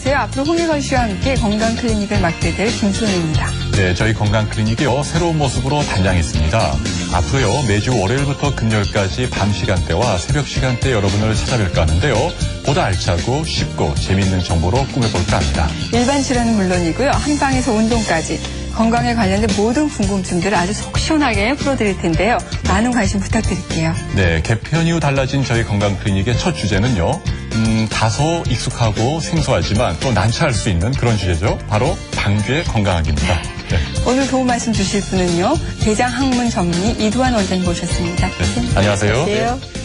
안녕하세요. 앞으로 홍익원 씨와 함께 건강 클리닉을 맡게 될 김소연입니다. 네, 저희 건강 클리닉이요, 새로운 모습으로 단장했습니다. 앞으로요, 매주 월요일부터 금요일까지 밤 시간대와 새벽 시간대 여러분을 찾아뵐까 하는데요. 보다 알차고 쉽고 재미있는 정보로 꾸며볼까 합니다. 일반 질환은 물론이고요. 한방에서 운동까지 건강에 관련된 모든 궁금증들을 아주 속 시원하게 풀어드릴 텐데요. 많은 관심 부탁드릴게요. 네, 개편 이후 달라진 저희 건강 클리닉의 첫 주제는요. 다소 익숙하고 생소하지만 또 난처할 수 있는 그런 주제죠. 바로 방귀의 건강학입니다. 네. 오늘 도움 말씀 주실 분은요. 대장학문 전문의 이두환 원장님 모셨습니다. 네. 안녕하세요. 안녕하세요.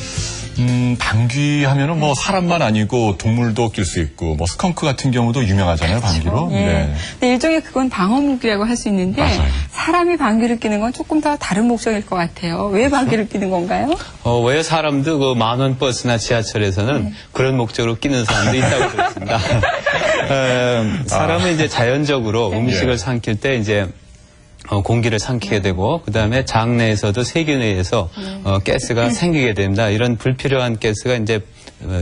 방귀 하면은 뭐 사람만 아니고 동물도 낄 수 있고 뭐 스컹크 같은 경우도 유명하잖아요, 방귀로. 그렇죠. 예. 네. 근데 일종의 그건 방어무기라고 할 수 있는데 맞아요. 사람이 방귀를 뀌는 건 조금 더 다른 목적일 것 같아요. 왜 방귀를 뀌는 건가요? 왜 사람도 그 만원 버스나 지하철에서는 그런 목적으로 끼는 사람도 있다고 들었습니다. 사람은 이제 자연적으로 음식을 삼킬 때 이제 공기를 삼키게 되고 그다음에 장내에서도 세균에 의해서 가스가 생기게 됩니다. 이런 불필요한 가스가 이제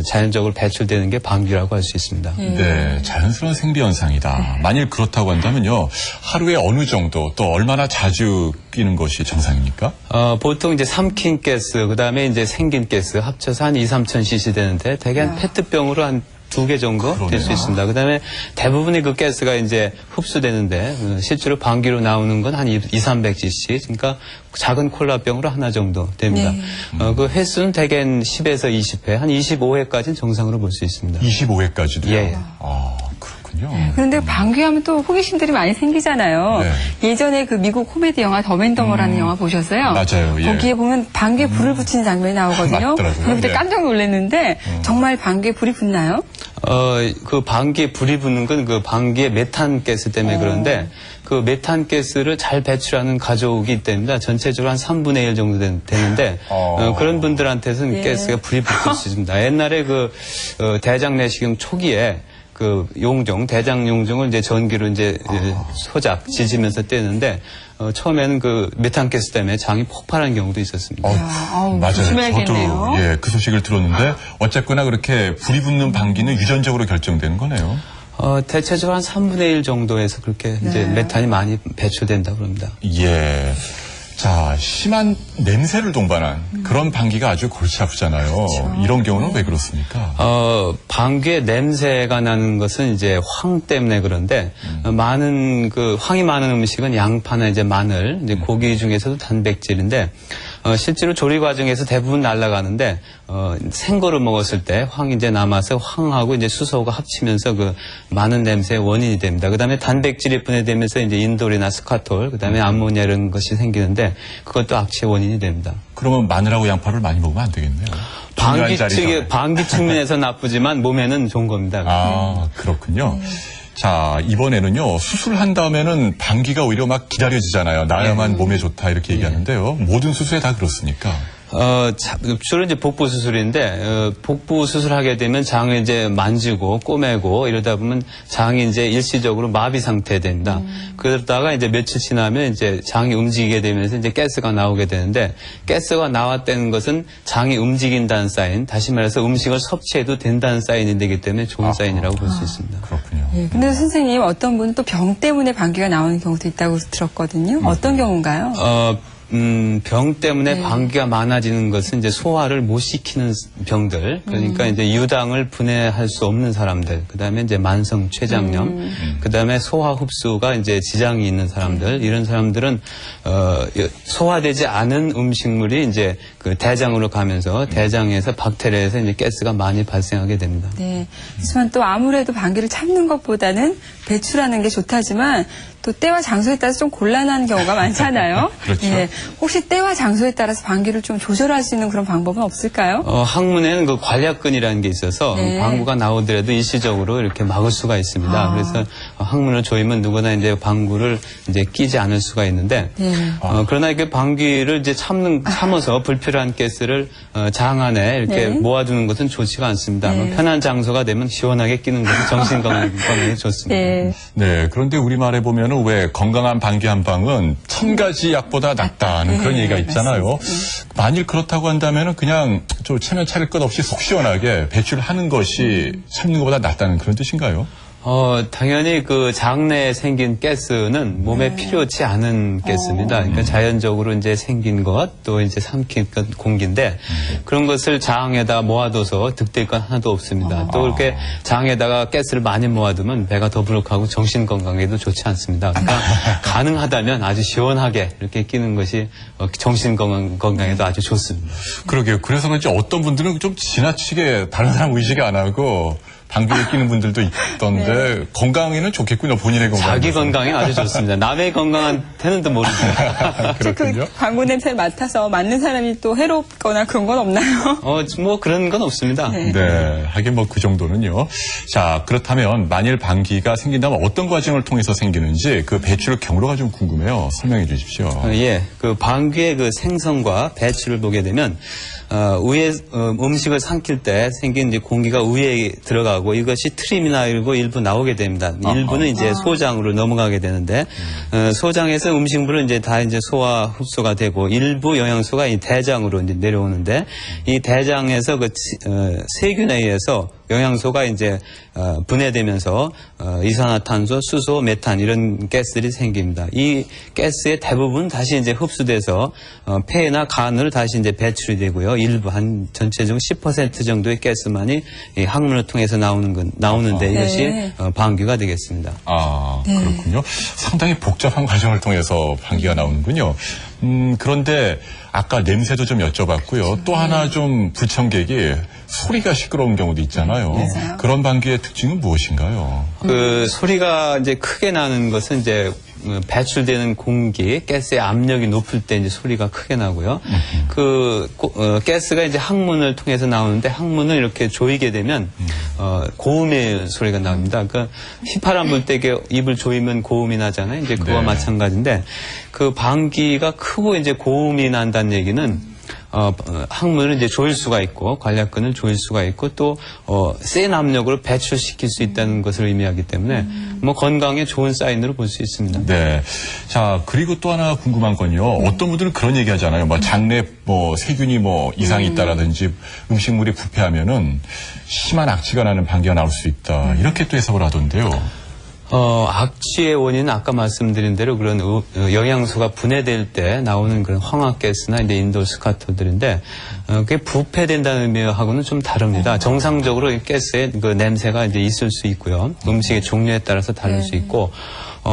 자연적으로 배출되는 게 방귀라고 할 수 있습니다. 네, 자연스러운 생리현상이다. 만일 그렇다고 한다면요, 하루에 어느 정도 또 얼마나 자주 끼는 것이 정상입니까? 보통 이제 삼킨 가스, 그다음에 이제 생긴 가스 합쳐서 한 2~3,000cc 되는데 대개 한 페트병으로 한 2개 정도 될 수 있습니다. 그다음에 대부분의 그 가스가 이제 흡수되는데 실제로 방귀로 나오는 건 한 200~300cc, 그러니까 작은 콜라병으로 하나 정도 됩니다. 네. 그 횟수는 대개 10에서 20회, 한 25회까지는 정상으로 볼 수 있습니다. 25회까지도요? 예. 아, 그렇군요. 그런데 방귀하면 또 호기심들이 많이 생기잖아요. 네. 예전에 그 미국 코미디 영화 더맨더머라는 영화 보셨어요? 맞아요. 예. 거기에 보면 방귀에 불을 붙이는 장면이 나오거든요. 맞더라고요. 그때 네. 깜짝 놀랐는데 정말 방귀에 불이 붙나요? 그 방귀에 불이 붙는 건 그 방귀의 메탄 가스 때문에 그런데 그 메탄 가스를 잘 배출하는 가족이 있답니다. 전체적으로 한 3분의 1 정도 되는데 그런 분들한테는 가스가 불이 붙을 수 있습니다. 옛날에 그 대장 내시경 초기에 그 용종, 대장 용종을 이제 전기로 이제 소작, 지지면서 떼는데 처음에는 그 메탄가스 때문에 장이 폭발한 경우도 있었습니다. 맞아요. 조심해야겠네요. 저도 그 소식을 들었는데 어쨌거나 그렇게 불이 붙는 방귀는 유전적으로 결정되는 거네요. 대체적으로 한 3분의 1 정도에서 그렇게 이제 메탄이 많이 배출된다고 합니다. 예. 자, 심한 냄새를 동반한 그런 방귀가 아주 골치 아프잖아요. 그렇죠. 이런 경우는 왜 그렇습니까? 방귀에 냄새가 나는 것은 이제 황 때문에 그런데 많은 그 황이 많은 음식은 양파나 이제 마늘, 이제 고기 중에서도 단백질인데 실제로 조리 과정에서 대부분 날아가는데 생거로 먹었을 때 황이 이제 남아서 황하고 이제 수소가 합치면서 그 많은 냄새의 원인이 됩니다. 그다음에 단백질이 분해되면서 이제 인돌이나 스카톨, 그다음에 암모니아 이런 것이 생기는데 그것도 악취의 원인이 됩니다. 그러면 마늘하고 양파를 많이 먹으면 안 되겠네요. 방귀 측면에서 나쁘지만 몸에는 좋은 겁니다. 아, 그렇군요. 자, 이번에는요, 수술한 다음에는 방귀가 오히려 막 기다려지잖아요. 나야만 몸에 좋다 이렇게 얘기하는데요. 모든 수술에 다 그렇습니까? 주로 이제 복부 수술인데, 복부 수술하게 되면 장을 이제 만지고 꼬매고 이러다 보면 장이 이제 일시적으로 마비 상태 됩니다. 그러다가 이제 며칠 지나면 이제 장이 움직이게 되면서 이제 가스가 나오게 되는데, 가스가 나왔다는 것은 장이 움직인다는 사인, 다시 말해서 음식을 섭취해도 된다는 사인이 되기 때문에 좋은 사인이라고 볼 수 있습니다. 그렇군요. 예, 근데 선생님 어떤 분은 또 병 때문에 방귀가 나오는 경우도 있다고 들었거든요. 어떤 경우인가요? 병 때문에 방귀가 많아지는 것은 이제 소화를 못 시키는 병들, 그러니까 이제 유당을 분해할 수 없는 사람들, 그다음에 이제 만성 췌장염, 그다음에 소화 흡수가 이제 지장이 있는 사람들, 이런 사람들은 소화되지 않은 음식물이 이제 그 대장으로 가면서 대장에서 박테리아에서 이제 가스가 많이 발생하게 됩니다. 네. 하지만 또 아무래도 방귀를 참는 것보다는 배출하는 게 좋다지만 또 때와 장소에 따라서 좀 곤란한 경우가 많잖아요. 그렇죠. 예. 혹시 때와 장소에 따라서 방귀를 좀 조절할 수 있는 그런 방법은 없을까요? 학문에는 그 관략근이라는 게 있어서 방구가 나오더라도 일시적으로 이렇게 막을 수가 있습니다. 그래서 학문을 조이면 누구나 이제 방구를 이제 끼지 않을 수가 있는데, 그러나 이게 방귀를 이제 참아서 불필요한 가스를 장 안에 이렇게 모아두는 것은 좋지가 않습니다. 편한 장소가 되면 시원하게 끼는 것은 정신 건강에 좋습니다. 네, 그런데 우리말에 보면은 왜 건강한 방귀 한 방은 1000가지 약보다 낫다는 그런 얘기가 있잖아요. 만일 그렇다고 한다면은 그냥 좀 체면 차릴 것 없이 속 시원하게 배출하는 것이 참는 것보다 낫다는 그런 뜻인가요? 당연히 그 장내에 생긴 가스는 몸에 필요치 않은 가스입니다. 그러니까 자연적으로 이제 생긴 것, 또 이제 삼킨 것 공기인데, 그런 것을 장에다 모아둬서 득될 건 하나도 없습니다. 또 이렇게 장에다가 가스를 많이 모아두면 배가 더부룩하고 정신 건강에도 좋지 않습니다. 그러니까 가능하다면 아주 시원하게 이렇게 끼는 것이 정신 건강에도 아주 좋습니다. 그러게요. 그래서 그런지 어떤 분들은 좀 지나치게 다른 사람 의식 안 하고 방귀에 끼는 분들도 있던데 건강에는 좋겠군요. 본인의 건강. 자기 건강에 아주 좋습니다. 남의 건강한테는 또 모르죠. 그렇군요. 그 방구 냄새를 맡아서 맞는 사람이 또 해롭거나 그런 건 없나요? 뭐 그런 건 없습니다. 네, 하긴 뭐 그 정도는요. 자, 그렇다면 만일 방귀가 생긴다면 어떤 과정을 통해서 생기는지 그 배출 경로가 좀 궁금해요. 설명해 주십시오. 그 방귀의 그 생성과 배출을 보게 되면 위에 음식을 삼킬 때 생긴 이제 공기가 위에 들어가고 이것이 트림이나 일부 나오게 됩니다. 일부는 이제 소장으로 넘어가게 되는데 소장에서 음식물은 이제 다 이제 소화 흡수가 되고 일부 영양소가 이 대장으로 이제 내려오는데 이 대장에서 그 세균에 의해서 영양소가 이제 분해되면서 이산화탄소, 수소, 메탄 이런 가스들이 생깁니다. 이 가스의 대부분 다시 이제 흡수돼서 폐나 간으로 다시 이제 배출이 되고요. 일부 한 전체적으로 10% 정도의 가스만이 이 항문을 통해서 나오는데 이것이 방귀가 되겠습니다. 그렇군요. 상당히 복잡한 과정을 통해서 방귀가 나오는군요. 그런데 아까 냄새도 좀 여쭤봤고요. 또 하나 좀 불청객이 소리가 시끄러운 경우도 있잖아요. 맞아요. 그런 방귀의 특징은 무엇인가요? 그 소리가 이제 크게 나는 것은 이제 배출되는 공기, 가스의 압력이 높을 때 이제 소리가 크게 나고요. 가스가 이제 항문을 통해서 나오는데 항문을 이렇게 조이게 되면 고음의 소리가 나옵니다. 그러니까 휘파람 불 때 입을 조이면 고음이 나잖아요. 이제 그와 마찬가지인데 그 방귀가 크고 이제 고음이 난다는 얘기는 항문을 이제 조일 수가 있고 관략근을 조일 수가 있고 또 센 압력으로 배출시킬 수 있다는 것을 의미하기 때문에 뭐 건강에 좋은 사인으로 볼 수 있습니다. 네. 자, 그리고 또 하나 궁금한 건요. 어떤 분들은 그런 얘기 하잖아요. 뭐 장내 세균이 이상이 있다라든지 음식물이 부패하면은 심한 악취가 나는 방귀가 나올 수 있다. 이렇게 또 해석을 하던데요. 악취의 원인은 아까 말씀드린 대로 그런 영양소가 분해될 때 나오는 그런 황화가스나 이제 인돌 스카토들인데, 그게 부패된다는 의미하고는 좀 다릅니다. 정상적으로 이 가스에 그 냄새가 이제 있을 수 있고요. 음식의 종류에 따라서 다를 수 있고,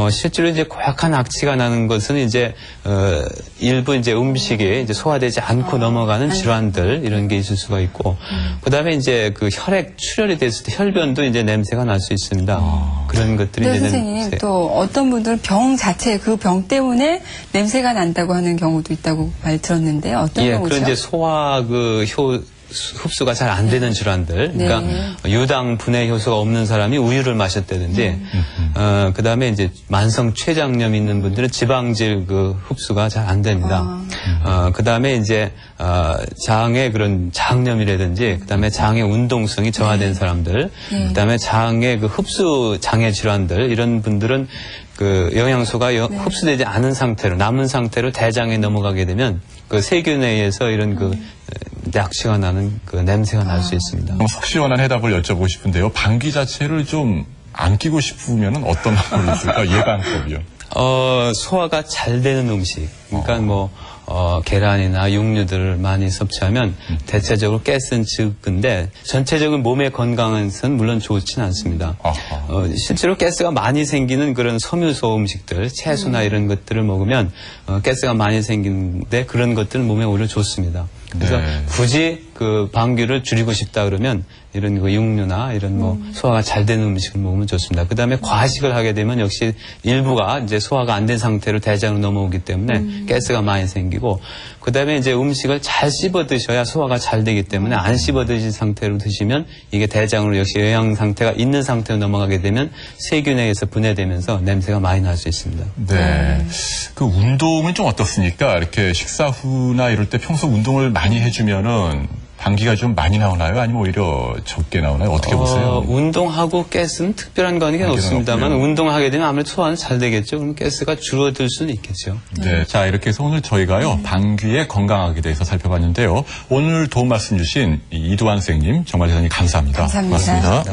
실제로 이제 고약한 악취가 나는 것은 이제, 일부 이제 음식이 이제 소화되지 않고 넘어가는 질환들, 이런 게 있을 수가 있고, 그 다음에 이제 그 혈액 출혈이 됐을 때 혈변도 이제 냄새가 날 수 있습니다. 그런 것들이 이제 선생님, 또 어떤 분들은 병 자체, 그 병 때문에 냄새가 난다고 하는 경우도 있다고 말 들었는데요. 어떤 경우죠? 그런 이제 소화 흡수가 잘 안 되는 질환들, 그러니까 유당 분해 효소가 없는 사람이 우유를 마셨다든지, 그 다음에 이제 만성 췌장염 있는 분들은 지방질 그 흡수가 잘 안 됩니다. 그 다음에 이제 장의 그런 장염이라든지, 그 다음에 장의 운동성이 저하된 사람들, 그 다음에 장의 그 흡수 장애 질환들 이런 분들은 그 영양소가 흡수되지 않은 상태로 남은 상태로 대장에 넘어가게 되면 그 세균에 의해서 이런 그 악취가 나는 그 냄새가 날 수 있습니다. 속 시원한 해답을 여쭤보고 싶은데요. 방귀 자체를 좀 안 끼고 싶으면 어떤 방법이 있을까? 예방법이요. 소화가 잘 되는 음식. 그러니까 계란이나 육류들을 많이 섭취하면 대체적으로 가스는 적은데 전체적인 몸의 건강은 물론 좋지는 않습니다. 실제로 가스가 많이 생기는 그런 섬유소 음식들, 채소나 이런 것들을 먹으면 가스가 많이 생기는데 그런 것들은 몸에 오히려 좋습니다. 그래서 굳이 그 방귀를 줄이고 싶다 그러면 이런 그 육류나 이런 소화가 잘 되는 음식을 먹으면 좋습니다. 그 다음에 과식을 하게 되면 역시 일부가 이제 소화가 안 된 상태로 대장으로 넘어오기 때문에 가스가 많이 생기고, 그 다음에 이제 음식을 잘 씹어 드셔야 소화가 잘 되기 때문에 안 씹어 드신 상태로 드시면 이게 대장으로 역시 영양 상태가 있는 상태로 넘어가게 되면 세균에 의해서 분해되면서 냄새가 많이 날 수 있습니다. 네. 그 운동은 좀 어떻습니까? 이렇게 식사 후나 이럴 때 평소 운동을 많이 해주면은 방귀가 좀 많이 나오나요? 아니면 오히려 적게 나오나요? 어떻게 보세요? 운동하고 가스는 특별한 관계는 없습니다만 운동하게 되면 아무래도 소화는 잘 되겠죠. 그럼 가스가 줄어들 수는 있겠죠. 네. 자, 이렇게 해서 오늘 저희가요, 방귀의 건강하게 대해서 살펴봤는데요. 오늘 도움 말씀 주신 이두환 선생님 정말 대단히 감사합니다. 감사합니다. 고맙습니다.